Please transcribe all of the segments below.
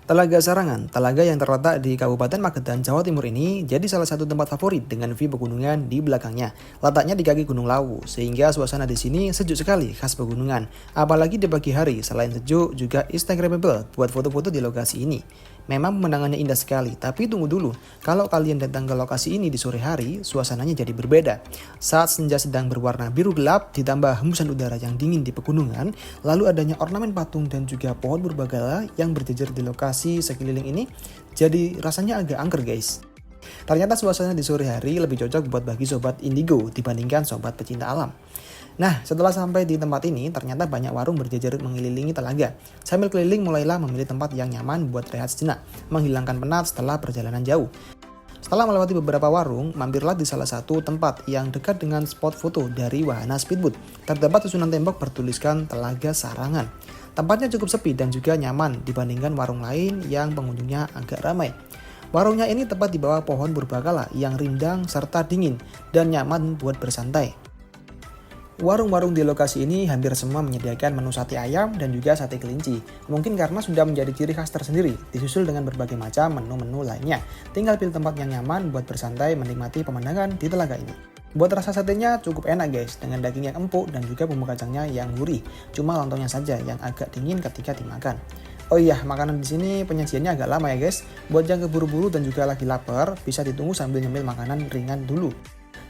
Telaga Sarangan, telaga yang terletak di Kabupaten Magetan, Jawa Timur ini jadi salah satu tempat favorit dengan view pegunungan di belakangnya. Letaknya di kaki Gunung Lawu, sehingga suasana di sini sejuk sekali khas pegunungan. Apalagi di pagi hari, selain sejuk juga instagramable buat foto-foto di lokasi ini. Memang pemandangannya indah sekali, tapi tunggu dulu. Kalau kalian datang ke lokasi ini di sore hari, suasananya jadi berbeda. Saat senja sedang berwarna biru gelap, ditambah hembusan udara yang dingin di pegunungan, lalu adanya ornamen patung dan juga pohon purbagala yang berjejer di lokasi sekeliling ini, jadi rasanya agak angker guys. Ternyata suasana di sore hari lebih cocok buat bagi sobat indigo dibandingkan sobat pecinta alam. Nah, setelah sampai di tempat ini, ternyata banyak warung berjejer mengelilingi telaga. Sambil keliling, mulailah memilih tempat yang nyaman buat rehat sejenak, menghilangkan penat setelah perjalanan jauh. Setelah melewati beberapa warung, mampirlah di salah satu tempat yang dekat dengan spot foto dari wahana speedboat. Terdapat susunan tembok bertuliskan Telaga Sarangan. Tempatnya cukup sepi dan juga nyaman dibandingkan warung lain yang pengunjungnya agak ramai. Warungnya ini tepat di bawah pohon purbakala yang rindang serta dingin dan nyaman buat bersantai. Warung-warung di lokasi ini hampir semua menyediakan menu sate ayam dan juga sate kelinci. Mungkin karena sudah menjadi ciri khas tersendiri, disusul dengan berbagai macam menu-menu lainnya. Tinggal pilih tempat yang nyaman buat bersantai menikmati pemandangan di telaga ini. Buat rasa satenya cukup enak guys, dengan daging yang empuk dan juga bumbu kacangnya yang gurih. Cuma lontongnya saja yang agak dingin ketika dimakan. Oh iya, makanan di sini penyajiannya agak lama ya guys. Buat yang keburu-buru dan juga lagi lapar, bisa ditunggu sambil nyemil makanan ringan dulu.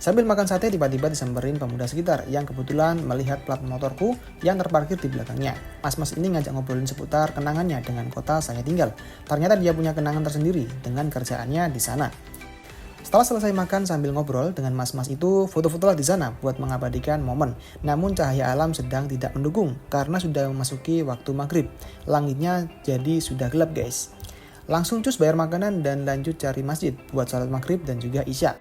Sambil makan sate, tiba-tiba disamperin pemuda sekitar yang kebetulan melihat plat motorku yang terparkir di belakangnya. Mas-mas ini ngajak ngobrolin seputar kenangannya dengan kota saya tinggal. Ternyata dia punya kenangan tersendiri dengan kerjaannya di sana. Setelah selesai makan sambil ngobrol dengan mas-mas itu, foto-fotolah di sana buat mengabadikan momen. Namun cahaya alam sedang tidak mendukung karena sudah memasuki waktu maghrib. Langitnya jadi sudah gelap guys. Langsung cus bayar makanan dan lanjut cari masjid buat sholat maghrib dan juga isya.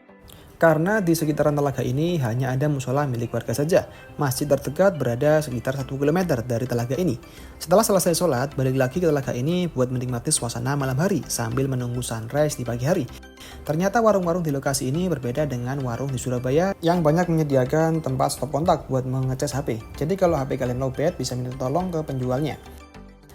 Karena di sekitaran telaga ini hanya ada musola milik warga saja. Masjid terdekat berada sekitar 1 km dari telaga ini. Setelah selesai sholat, balik lagi ke telaga ini buat menikmati suasana malam hari sambil menunggu sunrise di pagi hari. Ternyata warung-warung di lokasi ini berbeda dengan warung di Surabaya yang banyak menyediakan tempat stop kontak buat mengecas HP. Jadi kalau HP kalian lowbat bisa minta tolong ke penjualnya.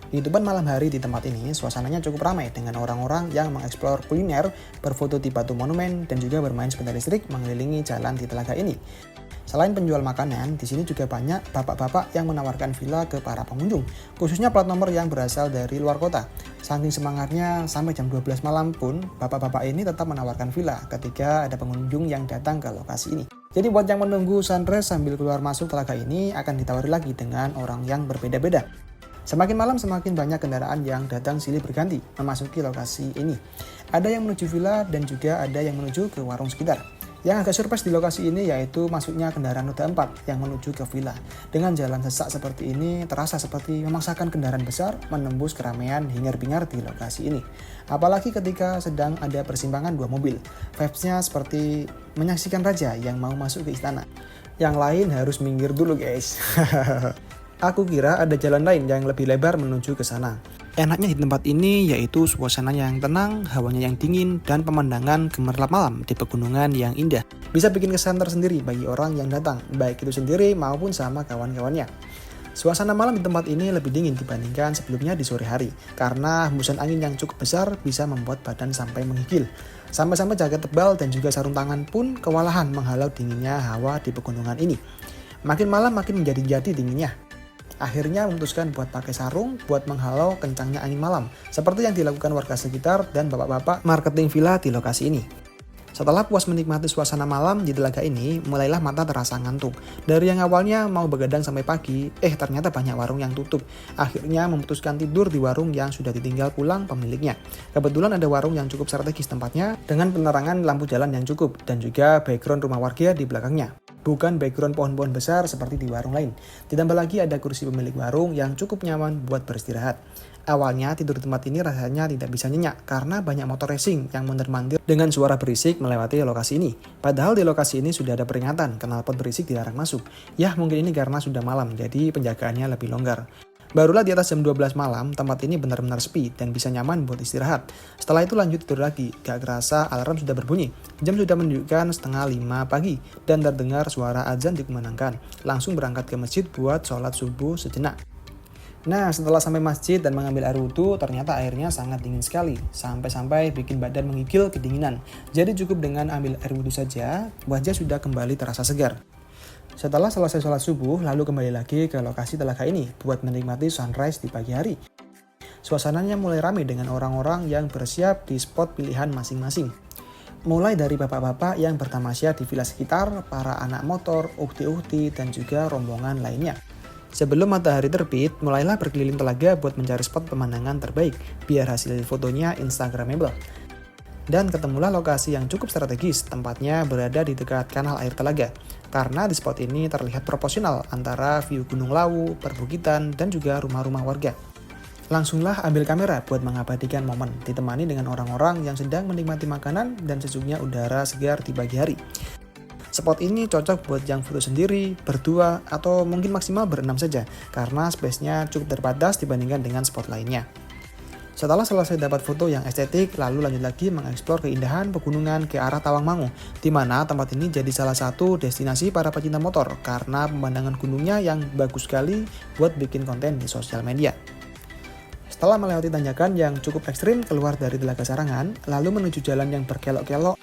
Kehidupan malam hari di tempat ini suasananya cukup ramai dengan orang-orang yang mengeksplor kuliner, berfoto di batu monumen, dan juga bermain sepeda listrik mengelilingi jalan di telaga ini. Selain penjual makanan, di sini juga banyak bapak-bapak yang menawarkan villa ke para pengunjung, khususnya plat nomor yang berasal dari luar kota. Saking semangatnya, sampai jam 12 malam pun, bapak-bapak ini tetap menawarkan villa ketika ada pengunjung yang datang ke lokasi ini. Jadi buat yang menunggu sunrise sambil keluar masuk telaga ini akan ditawari lagi dengan orang yang berbeda-beda. Semakin malam semakin banyak kendaraan yang datang silih berganti memasuki lokasi ini. Ada yang menuju villa dan juga ada yang menuju ke warung sekitar. Yang agak surprise di lokasi ini yaitu masuknya kendaraan roda 4 yang menuju ke villa. Dengan jalan sesak seperti ini terasa seperti memaksakan kendaraan besar menembus keramaian hingar-bingar di lokasi ini. Apalagi ketika sedang ada persimpangan dua mobil. Vibes-nya seperti menyaksikan raja yang mau masuk ke istana. Yang lain harus minggir dulu guys. Aku kira ada jalan lain yang lebih lebar menuju ke sana. Enaknya di tempat ini yaitu suasana yang tenang, hawanya yang dingin, dan pemandangan gemerlap malam di pegunungan yang indah. Bisa bikin kesan tersendiri bagi orang yang datang, baik itu sendiri maupun sama kawan-kawannya. Suasana malam di tempat ini lebih dingin dibandingkan sebelumnya di sore hari, karena hembusan angin yang cukup besar bisa membuat badan sampai menggigil. Sampai-sampai jaket tebal dan juga sarung tangan pun kewalahan menghalau dinginnya hawa di pegunungan ini. Makin malam makin menjadi-jadi dinginnya. Akhirnya memutuskan buat pakai sarung buat menghalau kencangnya angin malam, seperti yang dilakukan warga sekitar dan bapak-bapak marketing villa di lokasi ini. Setelah puas menikmati suasana malam di telaga ini, mulailah mata terasa ngantuk. Dari yang awalnya mau begadang sampai pagi, ternyata banyak warung yang tutup. Akhirnya memutuskan tidur di warung yang sudah ditinggal pulang pemiliknya. Kebetulan ada warung yang cukup strategis tempatnya, dengan penerangan lampu jalan yang cukup, dan juga background rumah warga di belakangnya. Bukan background pohon-pohon besar seperti di warung lain. Ditambah lagi ada kursi pemilik warung yang cukup nyaman buat beristirahat. Awalnya tidur di tempat ini rasanya tidak bisa nyenyak karena banyak motor racing yang mondar-mandir dengan suara berisik melewati lokasi ini. Padahal di lokasi ini sudah ada peringatan knalpot berisik dilarang masuk. Ya mungkin ini karena sudah malam jadi penjagaannya lebih longgar. Barulah di atas jam 12 malam, tempat ini benar-benar sepi dan bisa nyaman buat istirahat. Setelah itu lanjut tidur lagi, gak kerasa alarm sudah berbunyi. Jam sudah menunjukkan 4:30 pagi dan terdengar suara azan dikumandangkan. Langsung berangkat ke masjid buat sholat subuh sejenak. Nah, setelah sampai masjid dan mengambil air wudhu, ternyata airnya sangat dingin sekali, sampai-sampai bikin badan menggigil kedinginan. Jadi cukup dengan ambil air wudhu saja, wajah sudah kembali terasa segar. Setelah selesai sholat subuh, lalu kembali lagi ke lokasi telaga ini buat menikmati sunrise di pagi hari. Suasananya mulai ramai dengan orang-orang yang bersiap di spot pilihan masing-masing. Mulai dari bapak-bapak yang bertamasya di villa sekitar, para anak motor, ukti-ukti, dan juga rombongan lainnya. Sebelum matahari terbit, mulailah berkeliling telaga buat mencari spot pemandangan terbaik, biar hasil fotonya instagramable. Dan ketemulah lokasi yang cukup strategis, tempatnya berada di dekat kanal air telaga. Karena di spot ini terlihat proporsional antara view Gunung Lawu, perbukitan, dan juga rumah-rumah warga. Langsunglah ambil kamera buat mengabadikan momen, ditemani dengan orang-orang yang sedang menikmati makanan dan sejuknya udara segar di pagi hari. Spot ini cocok buat yang foto sendiri, berdua, atau mungkin maksimal berenam saja, karena space-nya cukup terbatas dibandingkan dengan spot lainnya. Setelah selesai dapat foto yang estetik, lalu lanjut lagi mengeksplor keindahan pegunungan ke arah Tawangmangu, di mana tempat ini jadi salah satu destinasi para pecinta motor, karena pemandangan gunungnya yang bagus sekali buat bikin konten di sosial media. Setelah melewati tanjakan yang cukup ekstrim keluar dari Telaga Sarangan, lalu menuju jalan yang berkelok-kelok,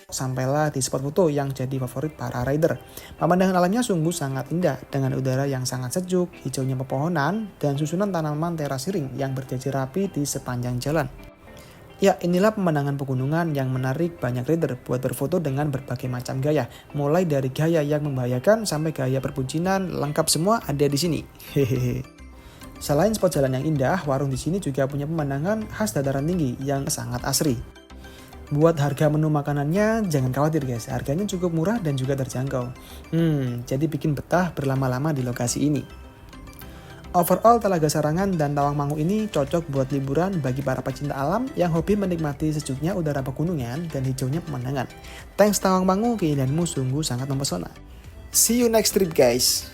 sampailah di spot foto yang jadi favorit para rider. Pemandangan alamnya sungguh sangat indah dengan udara yang sangat sejuk, hijaunya pepohonan, dan susunan tanaman teras siring yang berjajar rapi di sepanjang jalan. Ya, inilah pemandangan pegunungan yang menarik banyak rider buat berfoto dengan berbagai macam gaya. Mulai dari gaya yang membahayakan sampai gaya perbucinan, lengkap semua ada di sini. Hehehe. Selain spot jalan yang indah, warung di sini juga punya pemandangan khas dataran tinggi yang sangat asri. Buat harga menu makanannya, jangan khawatir guys, harganya cukup murah dan juga terjangkau. Jadi bikin betah berlama-lama di lokasi ini. Overall, Telaga Sarangan dan Tawangmangu ini cocok buat liburan bagi para pecinta alam yang hobi menikmati sejuknya udara pegunungan dan hijaunya pemandangan. Thanks Tawangmangu, keindahanmu sungguh sangat mempesona. See you next trip guys.